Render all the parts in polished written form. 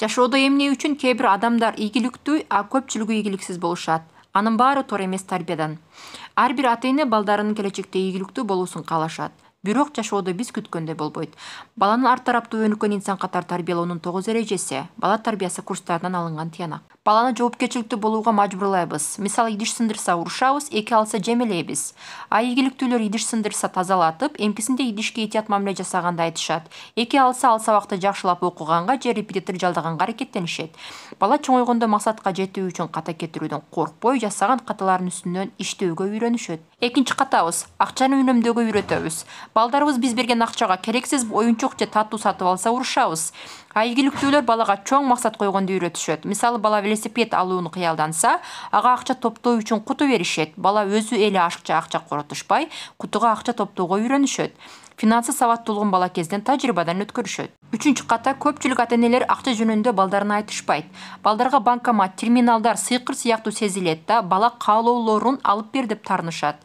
Жашоодо эмне үчүн кээ бир адамдар ийгиликтүү, а көпчүлүгү ийгиликсиз болушат. Анын баары туура эмес тарбиядан. Ар бир ата-эне балдарынын келечекте ийгиликтүү болуусун каалашат. Бирок жашоодо биз күткөндөй болбойт. Баланы ар тараптуу өнүккөн инсан катары тарбиялоонун 9 эрежеси бала тарбиясы курстарынан алынган тыянак. Баланы жоопкерчиликтүү болууга мажбурлайбыз. Мисалы, идиш сындырса урушабыз, эки алса жемелейбиз. А ийгиликтүүлөр идиш сындырса тазалатып, эмкисинде идишке этият мамиле жасаганды айтышат. Эки алса ал сабакты жакшылап окуганга же репетитор жалдаганга аракеттенишет. Бала чоңойгондо максатка жетүү үчүн ката кетирүүдөн коркпой, жасаган каталардын үстүнөн иштөөгө үйрөнүшөт. Экинчи катабыз — акчаны үнөмдөөгө үйрөтөбүз. Балдарыбыз биз берген акчага керексиз оюнчук же таттуу сатып алса урушабыз. А ийгиликтүүлөр балага чоң максат койгонду үйрөтүшөт. Мисалы, бала велосипед алууну кыялданса, ага акча топтоо үчүн куту беришет. Бала өзү эле акча коротушпай, кутуга акча топтоого үйрөнүшөт. Финансы сабаттуулугун бала кезден тажрыйбадан өткөрүшөт. Үчүнчү ката, көпчүлүк ата-энелер акча жөнүндө балдарына айтышпайт. Балдарга банкомат, терминалдар сыйкыр сыяктуу сезилет да, бала каалоолорун алып бер деп тарнышат.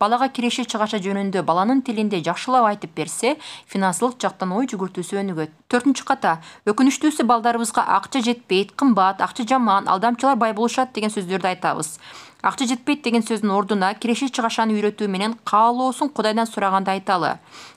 Балага киреше чыгаша жөнүндө баланын тилинде жакшылап айтып берсе, финансылык жактан ой жүгүртүүсү өнүгөт. Төртүнчү ката, өкүнүчтүүсү балдарыбызга акча жетпейт, кымбат, акча жаман, алдамчылар бай болушат деген сөздөрдү айтабыз. Акча жетпейт деген сөздүн ордуна киреше чыгашаны үйрөтүү менен каалоосун Кудайдан сураганды айталы.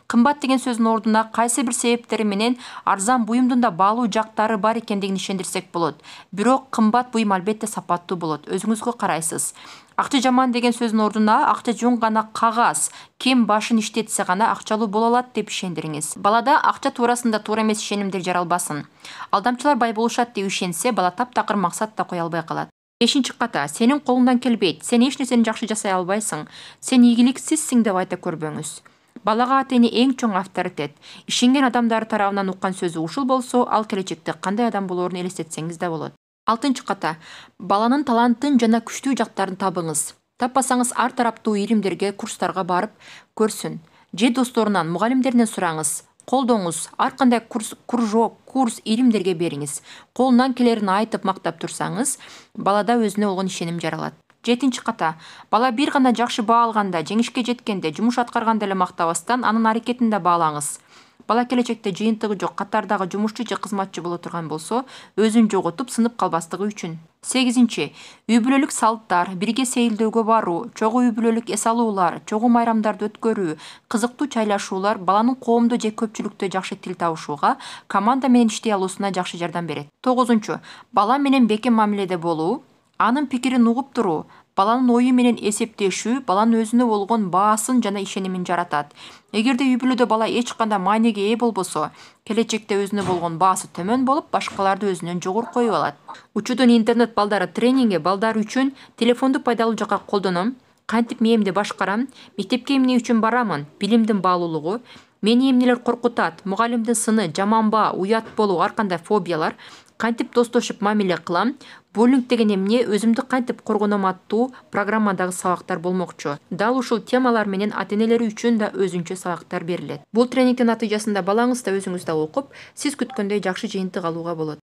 Кымбат деген сөздүн ордуна кайсы бир себептери менен арзан буюмдун да баалуу жактары бар экендигин ишендирсек болот. Бирок кымбат буюм албетте сапаттуу болот. Өзүңүзгө карайсыз. Акча жаман деген сөздүн ордуна акча жөн гана кагаз, ким башын иштетсе гана акчалуу боло алат деп ишендириңиз. Балада акча туурасында туура эмес ишенимдер жаралбасын. Алдамчылар бай болушат деп ишенсе, бала таптакыр максат да кое албай калат. Бешинчи ката, сенин колуңдан келбейт, сен эч нерсени жакшы жасай албайсың, сен ийгиликсизсиң деп айта көрбөңүз. Балага ата-эне эң чоң авторитет. Ишенген адамдар тарабынан уккан сөзү ушул болсо, ал келечекте кандай адам болоорун элестетсеңиз да болот. Алтынчы ката, баланын талантын жана күчтүү жактарын табыңыз. Таппасаңыз ар тараптуу илимдерге, курстарга барып көрсүн. Же досторунан, мугалимдеринен сураңыз. Колдоңуз, ар кандай кружок, курс, илимдерге бериңиз. Колунан келерин айтып мактап турсаңыз, балада өзүнө болгон ишеним жаралат. Жетинчи ката, бала бир гана жакшы баа алганда, жеңишке жеткенде, жумуш аткарганда эле мактабастан, анын аракетин да баалаңыз. Бала келечекте жыйынтыгы жок, катардагы жумушчу же кызматчы боло турган болсо, өзүн жоготуп, сынып калбастыгы үчүн. Сегизинчи, үй бүлөлүк салттар, бирге сейилдөөгө баруу, чогуу үй бүлөлүк эс алуулар, чогуу майрамдарды өткөрүү, кызыктуу чайлашуулар баланын коомдо же көпчүлүктө жакшы тил табышууга, команда менен иштей алуусуна жакшы жардам берет. Тогузунчу, бала менен бекем мамиледе болуу, анын пикирин угуп туруу, баланын ою менен эсептешүү баланын өзүнө болгон баасын жана ишенимин жаратат. Эгерде үй бүлөдө бала эч кандай маанеге ээ болбосо, келечекте өзүнө болгон баасы төмөн болуп, башкаларды өзүнөн жогору коюп алат. Учурдун интернет балдары тренинги балдар үчүн телефонду пайдалуу жакка колдоном, кантип мээмди башкарам, мектепке эмне үчүн барамын, билимдин баалуулугу, мени эмнелер коркутат, мугалимдин сыны, жаман баа, уят болуу, ар кандай фобиялар, кантип достошуп мамиле кылам, буллинг деген эмне, өзүмдү кантип коргоном аттуу программадагы сабактар болмокчу. Дал ушул темалар менен ата-энелери үчүн да өзүнчө сабактар берилет. Бул тренингдин натыйжасында балаңыз да өзүңүз да окуп, сиз күткөндөй жакшы жыйынтык алууга болот.